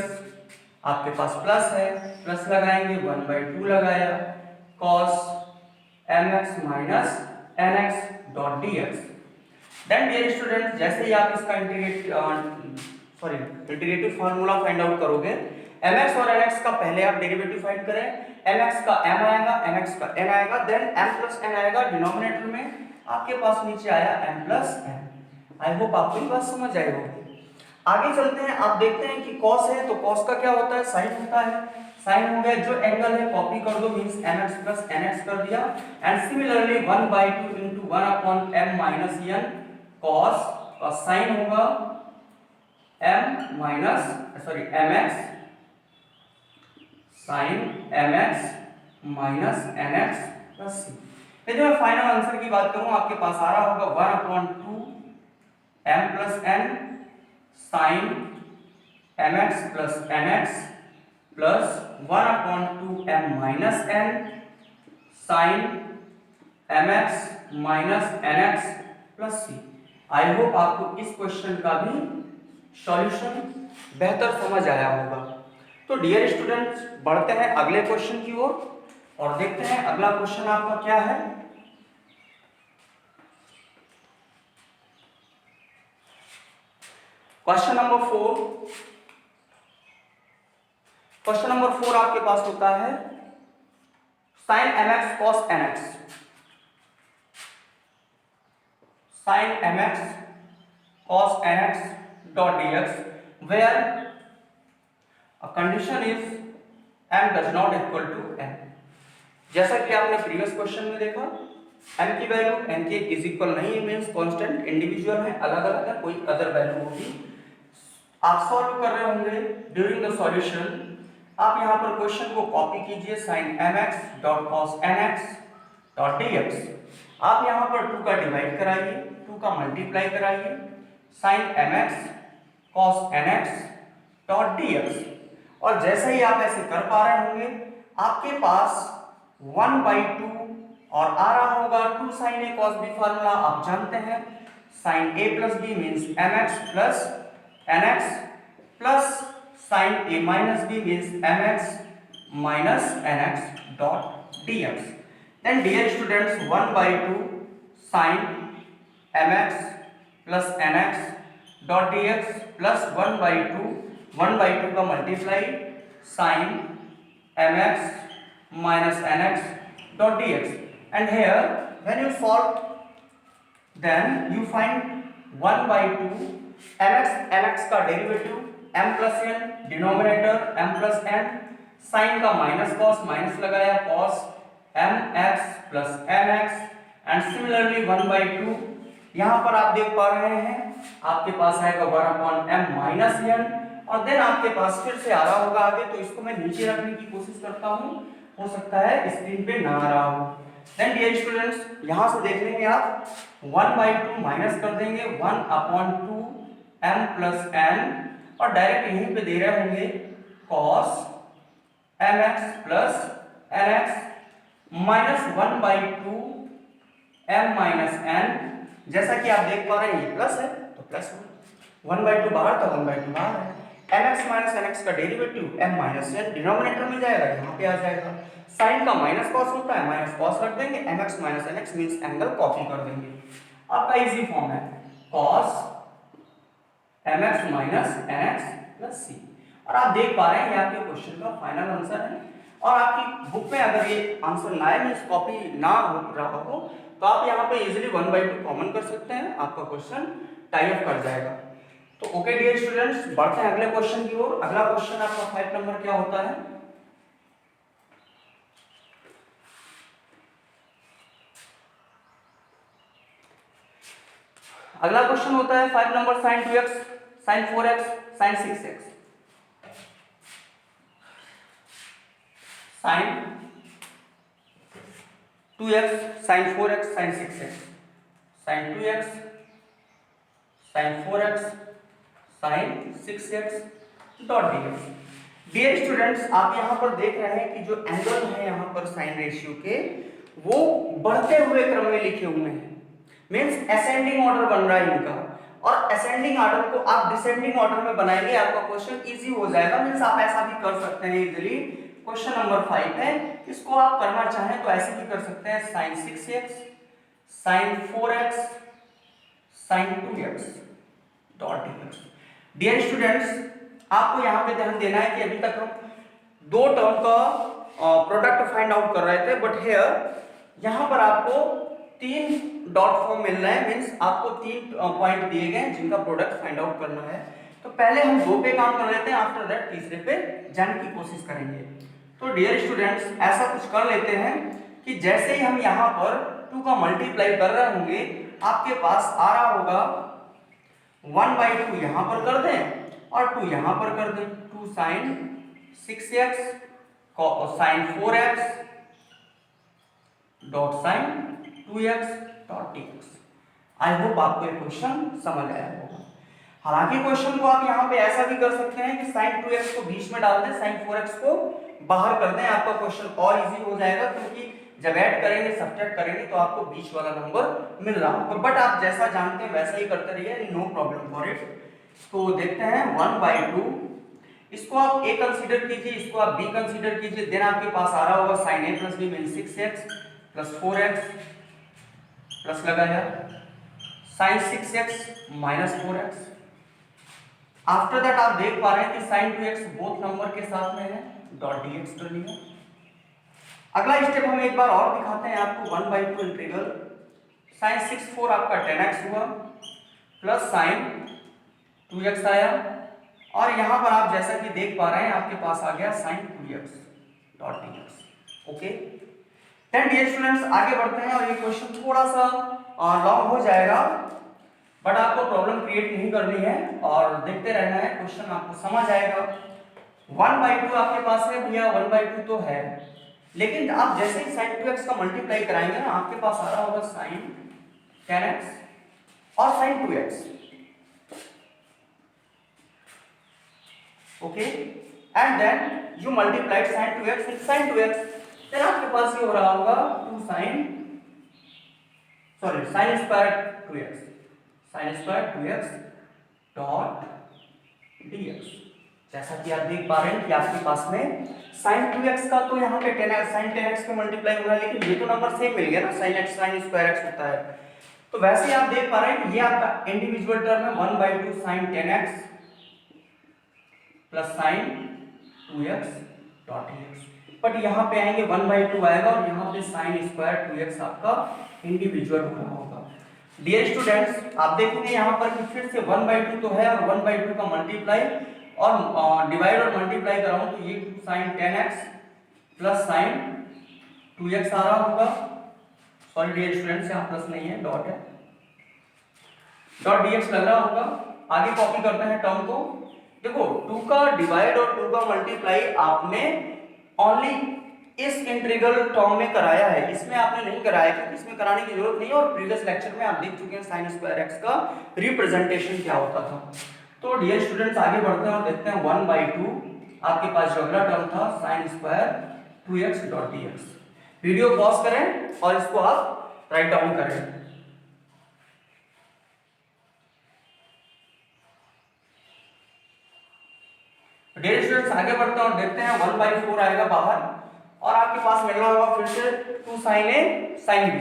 आपके पास plus है, प्लस लगाएंगे 1/2 लगाया cos mx minus nx dot dx। Then dear students जैसे ही आप इसका इंटीग्रेटिव फार्मूला फाइंड आउट करोगे, mx और nx का पहले आप डेरिवेटिव फाइंड करें, mx का m आएगा, nx का n आएगा, देन m plus n आएगा डिनोमिनेटर में आपके पास नीचे आया m plus n। I hope आपको ये बात समझ आई होगी। आगे चलते हैं, आप देखते हैं कि cos है तो cos का क्या होता है, साइन होता है। साइन हो गया, जो एंगल है कॉपी कर दो, मींस mx प्लस nx कर दिया। And similarly 1/2 into 1 upon m minus n cos, और साइन होगा mx sin mx minus nx plus c। यदि मैं फाइनल आंसर की बात करूं, आपके पास आ रहा होगा 1/2 m plus n sin mx plus nx plus 1/2 m minus n sin mx minus nx plus c। आई होप आपको इस क्वेश्चन का भी सॉल्यूशन बेहतर समझ आया होगा। तो डियर स्टूडेंट्स, बढ़ते हैं अगले क्वेश्चन की ओर और देखते हैं अगला क्वेश्चन आपका क्या है। Question number 4। क्वेश्चन नंबर 4 आपके पास होता है sin mx cos nx, sin mx cos nx dot dx where a condition is m does not equal to n। जैसा कि आपने प्रीवियस क्वेश्चन में देखा, m की वैल्यू n के इज इक्वल नहीं है, मींस कांस्टेंट इंडिविजुअल है, अलग अलग है, कोई अदर वैल्यू होगी। आप सॉल्व कर रहे होंगे, ड्यूरिंग द सॉल्यूशन आप यहां पर क्वेश्चन को कॉपी कीजिए, sin mx dot cos nx dot dx। आप यहां पर 2 का डिवाइड कराइए, 2 का मल्टीप्लाई कराइए, sin mx cos nx dot dx। और जैसे ही आप ऐसे कर पा रहे होंगे, आपके पास 1/2 और आ रहा होगा 2 sin a cos b, formula आप जानते हैं, sin a plus b means mx plus nx plus sin a minus b means mx minus nx dot dx। Then dear students, 1/2 sin mx plus nx dot dx plus 1/2 का multiply sin mx minus nx dot dx, and here when you solve then you find 1/2 nx का derivative m plus n, denominator m plus n, sin का minus cos, minus लगाया cos mx plus nx, and similarly 1/2 यहां पर आप देख पा रहे हैं आपके पास आएगा 1/m minus n, और देन आपके पास फिर से आ रहा होगा आगे, तो इसको मैं नीचे रखने की कोशिश करता हूं, हो सकता है स्क्रीन पे ना आ रहा हो। देन डियर स्टूडेंट्स, यहां से देख लेंगे आप 1/2 माइनस कर देंगे 1/2 m प्लस n, और डायरेक्ट यहीं पे दे रहे होंगे cos mx plus nx minus 1/2 m minus n। जैसा कि आप देख पा रहे हैं ये प्लस है तो प्लस हो, 1/2 बाहर था 1/2 बाहर है, mx माइनस nx का derivative m minus n denominator में जाएगा, यहाँ पे आ जाएगा। साइन का माइनस कॉस होता है, माइनस कॉस रख देंगे, mx minus nx means angle copy कर देंगे। आपका इजी फॉर्म है cos mx minus nx plus c। और आप देख पा रहे हैं ये आपके क्वेश्चन का फाइनल आंसर है, और आपकी बुक में अगर ये आंसर ना है, मींस कॉपी ना हो रहा हो, तो आप यहाँ पे इजीली 1/2 कॉमन कर सकते हैं, आपका क्वेश्चन टाई अप कर जाएगा। तो ओके डियर स्टूडेंट्स, बढ़ते हैं अगले क्वेश्चन की ओर। अगला क्वेश्चन आपका 5 नंबर क्या होता है? अगला क्वेश्चन होता है 5 number sin 2x, sin 4x, sin 6x। sin 2x, sin 4x, sin 6x, sin 2x, sin 4x, sin 6x dot dx। Dear students, आप यहाँ पर देख रहे हैं कि जो एंगल है यहाँ पर साइन रेशियो के, वो बढ़ते हुए क्रम में लिखे हुए हैं, मींस असेंडिंग ऑर्डर बन रहा है इनका, और असेंडिंग ऑर्डर को आप डिसेंडिंग ऑर्डर में बनाएंगे, आपका क्वेश्चन इजी हो जाएगा। मींस आप ऐसा भी कर सकते हैं इजीली। क्वेश्चन नंबर 5 है, इसको आप करना चाहें तो ऐसे भी कर सकते हैं, sin 6x, sin 4x, sin 2x dot dx। Dear students, आपको यहाँ पे ध्यान देना है कि अभी तक हम दो टर्म का प्रोडक्ट फाइंड आउट कर रहे थे, बट हियर यहाँ पर आपको तीन डॉट फॉर्म मिल रहे हैं, मीन्स आपको तीन पॉइंट दिए गए हैं जिनका प्रोडक्ट फाइंड आउट करना है। तो पहले हम 2 पे काम कर लेते हैं, आफ्टर दैट तीसरे पे जाने की कोशिश करेंगे। तो डियर स्टूडेंट्स, ऐसा कुछ कर लेते हैं कि जैसे ही हम यहाँ पर 2 का मल्टीप्लाई कर रहे होंगे, आपके पास आ रहा होगा 1/2 यहाँ पर कर दें और 2 यहाँ पर कर दें। 2 sin 6x sin 4x dot sin 2x dot dx। I hope आपको ये क्वेश्चन समझ आया होगा। हालांकि क्वेश्चन को आप यहाँ पे ऐसा भी कर सकते हैं कि sin 2x को बीच में डाल दें, sin 4x को बाहर कर दें, आपका क्वेश्चन और इजी हो जाएगा, क्योंकि जब ऐड करेंगे सब्ट्रैक्ट करेंगे तो आपको बीच वाला नंबर मिल रहा होगा। बट आप जैसा जानते हैं वैसा ही करते रहिए, नो प्रॉब्लम फॉर इट। तो देखते हैं 1/2, इसको आप a कंसीडर कीजिए, इसको आप b कंसीडर कीजिए, देन आपके पास आ रहा होगा sin a plus b mean 6x plus 4x plus लगाया sin 6x minus 4x। After that आप देख पा रहे हैं कि sin 2x बोथ नंबर के साथ में है, डॉट dx कर लिया। अगला स्टेप हम एक बार और दिखाते हैं आपको, 1/2 इंटीग्रल sin 6 4 आपका 10x हुआ प्लस sin 2x आया, और यहां पर आप जैसा कि देख पा रहे हैं आपके पास आ गया sin 2x dot dx। Okay, then dear students आगे बढ़ते हैं, और ये क्वेश्चन थोड़ा सा लॉन्ग हो जाएगा, बट आपको प्रॉब्लम क्रिएट नहीं करनी है और देखते रहना है, क्वेश्चन आपको समझ आएगा। 1/2 आपके पास है भैया, 1/2 तो है, लेकिन आप जैसे ही sin 2x का मल्टीप्लाई कराएंगे ना, आपके पास आ रहा होगा sin 10x और sin 2x। Okay, and then you multiplied sin 2x with sin 2x, then आपके पास ये हो रहा होगा 2 sin square 2x, sin square 2x dot dx। जैसा कि आप देख पा रहे हैं कि आपके पास में sin 2x का तो यहाँ पे 10x sin 10x पे मल्टीप्लाई हुआ है, लेकिन ये तो नंबर सेम मिल गया ना, sin x sin square x होता है। तो वैसे ही आप देख पा रहे हैं कि ये आपका इंडिविजुअल टर्म है, 1/2 sin 10x plus sin 2x dot dx। But यहाँ पे आएंगे 1/2 आएगा और यहाँ पे sin स्क्वायर 2x आपका इंडिविजुअल हो रहा होगा। डियर स्टूडेंट्स, आप देखेंगे यहाँ पर कि फिर से 1/2 तो है और 1/2 का मल्टीप्लाई और डिवाइड और मल्टीप्लाई कराऊं तो ये 2 sin 10x plus sin 2x आ रहा होगा। सॉरी डियर स्टूडेंट्स, यहाँ प्लस नहीं है, डॉट है, डॉट dx लग रहा होगा। आगे कॉपी करते हैं टर्म को। देखो 2 का डिवाइड और 2 का मल्टीप्लाई आपने ओनली इस इंटीग्रल टर्म में कराया है, इसमें आपने नहीं कराया, क्योंकि इसमें कराने की जरूरत नहीं है, और प्रीवियस लेक्चर में आप देख चुके हैं sin स्क्वायर x का रिप्रेजेंटेशन क्या होता था। तो डियर स्टूडेंट्स आगे बढ़ते हैं और देखते हैं 1/2 आपके पास जो अगला टर्म था sin square 2x dot dx। Video pause करें और इसको आप राइट डाउन करें। डियर स्टूडेंट्स आगे बढ़ते हैं और देखते हैं 1/4 आएगा बाहर, और आपके पास मिल रहा होगा फिर से 2 sin a sin b,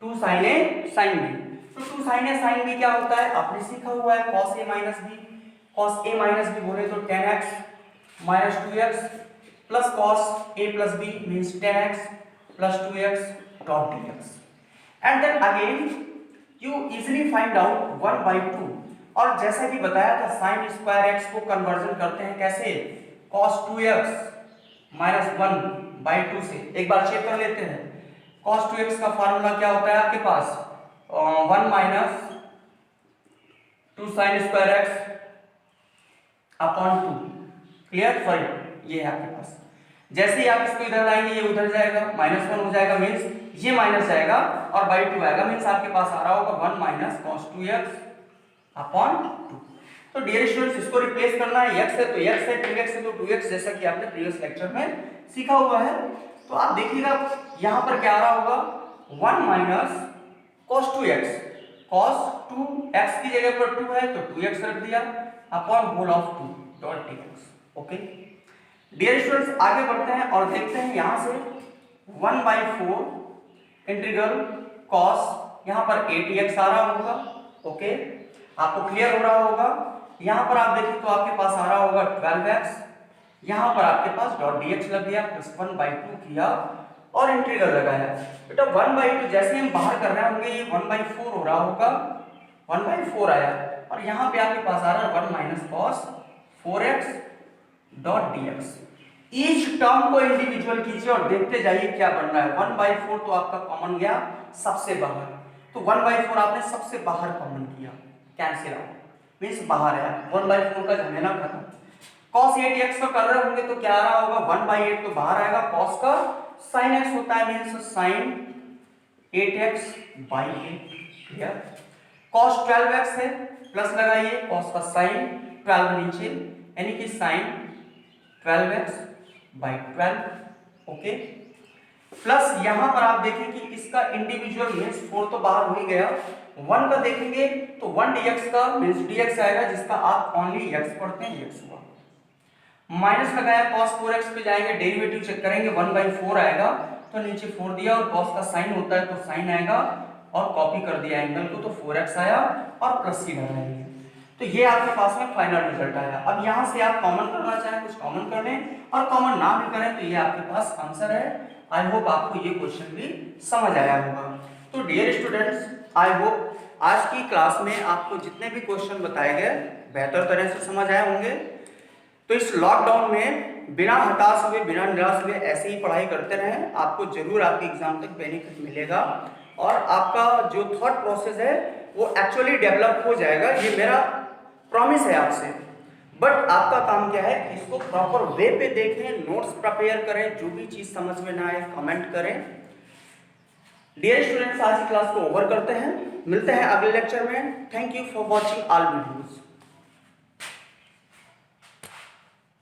2 sin a sin b। तो 2 sin a sin b क्या होता है, आपने सीखा हुआ है, cos a minus b, cos a minus b बोले तो 10x minus 2x plus cos a plus b means 10x plus 2x dot dx। and then again you easily find out 1/2, और जैसा कि बताया था sin स्क्वायर x को conversion करते हैं कैसे, cos 2x माइनस 1/2 से। एक बार चेक कर लेते हैं, cos 2x का फार्मूला क्या होता है आपके पास, 1 minus 2 sin square x upon 2। Clear, sorry ये है आपके पास। जैसे ही आप इसको इधर लाएंगे ये उधर जाएगा, -1 हो जाएगा, मीन्स ये माइनस जाएगा और /2 आएगा, मीन्स आपके पास आ रहा होगा 1 माइनस cos 2x अपॉन 2। तो डियर स्टूडेंट्स इसको रिप्लेस करना है, x है तो x है, 2x है तो 2x, जैसा कि आपने प्रीवियस लेक्चर में सीखा हुआ है। तो आप देखिएगा यहां पर क्या आ रहा होगा, 1 minus cos 2x, cos 2x की जगह पर 2 है तो 2x रख दिया upon whole of 2 dot dx। Okay dear students आगे बढ़ते हैं और देखते हैं यहां से 1/4 इंटीग्रल cos, यहां पर 8x आ रहा होगा। ओके आपको क्लियर हो रहा होगा। यहां पर आप देखें तो आपके पास आ रहा होगा 12x, यहां पर आपके पास डॉट dx लग गया, प्लस 1/2 किया और इंटीग्रल लगाया। बेटा 1/2 जैसे हम बाहर कर रहे होंगे ये 1/4 हो रहा होगा, 1/4 आया और यहाँ पे आपके पास आ रहा है 1 minus cos 4x dot dx। Each term को इंडिविजुअल कीजिए और देखते जाइए क्या बन रहा है। 1/4 तो आपका कॉमन गया सबसे बाहर, तो 1/4 आपने सबसे बाहर कॉमन किया, कैंसिल आउट मीन्स बाहर आया, 1/4 का झमेला खत्म। cos 8x का कर रहे होंगे तो क्या आ रहा होगा 1/8 तो बाहर आएगा, cos का sin x होता है means sin 8x/8 clear. cos 12x है प्लस लगाइए, cos का sin 12 नीचे यानी कि sin 12x/12 ओके। प्लस यहां पर आप देखें कि इसका इंडिविजुअल मीन्स 4 तो बाहर हो ही गया, 1 का देखेंगे तो 1 dx का मीन्स dx आएगा जिसका आप ओनली x पढ़ते हैं, x हुआ। माइनस लगाया cos 4x पे जाएंगे, डेरिवेटिव चेक करेंगे 1/4 आएगा तो नीचे 4 दिया और cos का साइन होता है तो साइन आएगा और कॉपी कर दिया एंगल को तो 4x आया और प्लस सी लगाएंगे तो ये आपके पास में फाइनल रिजल्ट आया। अब यहां से आप कॉमन करना चाहें कुछ कॉमन कर लें और कॉमन ना भी करें तो ये आपके पास आंसर है। आई होप आपको ये क्वेश्चन भी समझ आया होगा। तो डियर स्टूडेंट्स, आई होप आज की क्लास में आपको जितने भी क्वेश्चन बताए गए बेहतर तरह से समझ आए होंगे। तो इस लॉकडाउन में बिना हताश हुए बिना निराश हुए ऐसे ही पढ़ाई करते रहें, आपको जरूर आपके एग्जाम तक बेनिफिट मिलेगा और आपका जो थॉट प्रोसेस है वो एक्चुअली डेवलप हो जाएगा, ये मेरा प्रॉमिस है आपसे। बट आपका काम क्या है, इसको प्रॉपर वे पे देखें, नोट्स प्रिपेयर करें, जो भी चीज समझ में ना आए कमेंट करें। डियर स्टूडेंट्स, आज की क्लास को ओवर करते हैं, मिलते हैं अगले लेक्चर में। Thank you for watching all videos.